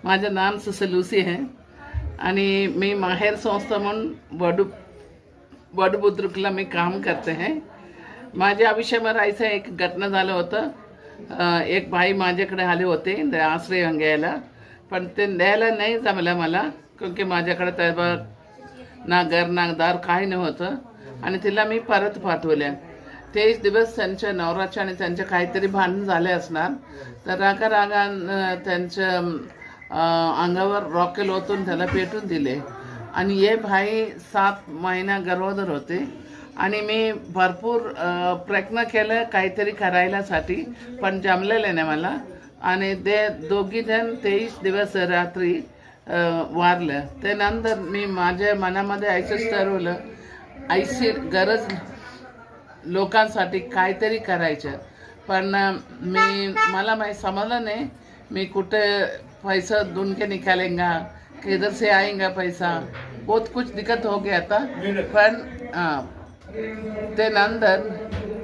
माझं नाम सुसलूसी आहे आणि मी माहेर संस्था म्हणून वडबुद्रुकला मी काम करते आहे. माझ्या आयुष्यामध्ये असं एक घटना झालं होतं. एक भाई माझ्याकडे आले होते आश्रय घ्यायला, पण ते द्यायला नाही जमलं मला, कारण माझ्याकडे तेव्हा ना घर ना दार काही नव्हतं आणि तिला मी परत पाठवल्या. तेच दिवस त्यांच्या नवऱ्याचे आणि त्यांचे काहीतरी भांडण झाले असणार, तर रागा त्यांच्या अंगावर रॉकेल ओतून त्याला पेटून दिले. आणि हे भाई 7 महिना गर्भोदर होते आणि मी भरपूर प्रयत्न केलं काहीतरी करायलासाठी, पण जमलेलं नाही मला. आणि ते दोघी जण 23 दिवस रात्री वारलं. त्यानंतर मी माझ्या मनामध्ये ऐकच ठरवलं, ऐशी गरज लोकांसाठी काहीतरी करायचं. पण मला समजलं नाही मी कुठे पैसा ढूंढ के निकालेंगा, किधर से आएगा पैसा, बहुत कुछ दिक्कत हो गया था. पण ते नंतर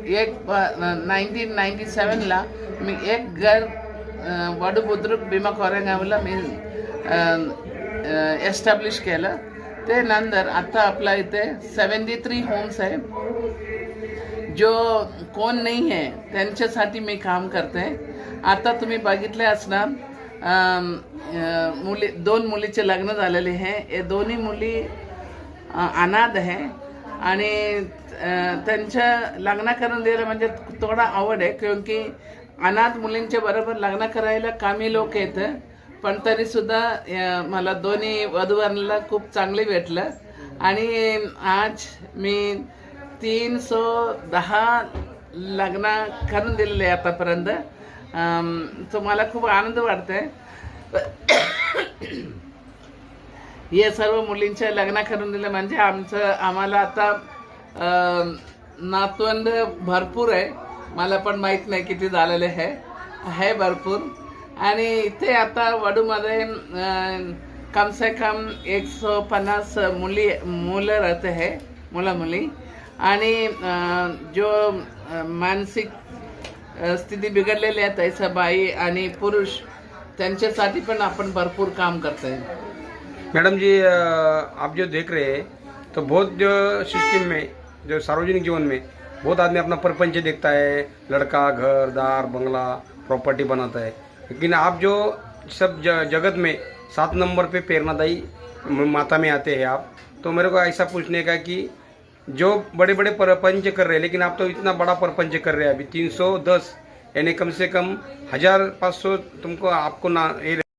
1997ला मी एक घर वडबुद्रुक भीमा कोरेगावला मी एस्टॅब्लिश केलं. ते नंतर आता आपला इथे 73 होम्स आहे. जो कोण नाही आहे त्यांच्यासाठी मी काम करते. आता तुम्ही बघितले असणार, दोन मुलीचे लग्न झालेले आहे. हे दोन्ही मुली अनाथ आहे आणि त्यांच्या लग्न करून दिलं म्हणजे थोडा आवड आहे, क्योंकि अनाथ मुलींच्या बरोबर लग्न करायला कमी लोक येतं. पण तरीसुद्धा मला दोन्ही वधूवरांना खूप चांगले भेटलं आणि आज मी 310 लग्न करून दिलेले आहे आतापर्यंत. तो मला खूप आनंद वाटतंय. हे सर्व मुलींचे लग्न करून दिले म्हणजे आम्हाला आता नातवंड भरपूर आहे. मला पण माहीत नाही किती झालेले आहे भरपूर. आणि इथे आता वडूमध्ये कम से कम 150 मुलं राहते आहे, मुली. आणि जो मानसिक स्थिती बिघडलेली आहे तैसा बाई आणि पुरुष, त्यांच्यासाठी पण आपण भरपूर काम करते हैं. मैडम जी, आप जो देख रहे हैं तो बहुत जो सिस्टम में, जो सार्वजनिक जीवन में बहुत आदमी अपना परपंच देखता है, लड़का घर दार बंगला प्रॉपर्टी बनाता है, लेकिन आप जो सब जगत में 7 नंबर पे प्रेरणादायी माता में आते हैं आप. तो मेरे को ऐसा पूछने का कि जो बड़े बड़े परपंच कर रहे हैं, लेकिन आप तो इतना बड़ा परपंच कर रहे हैं अभी 310, यानी कम से कम 1500 तुमको आपको ना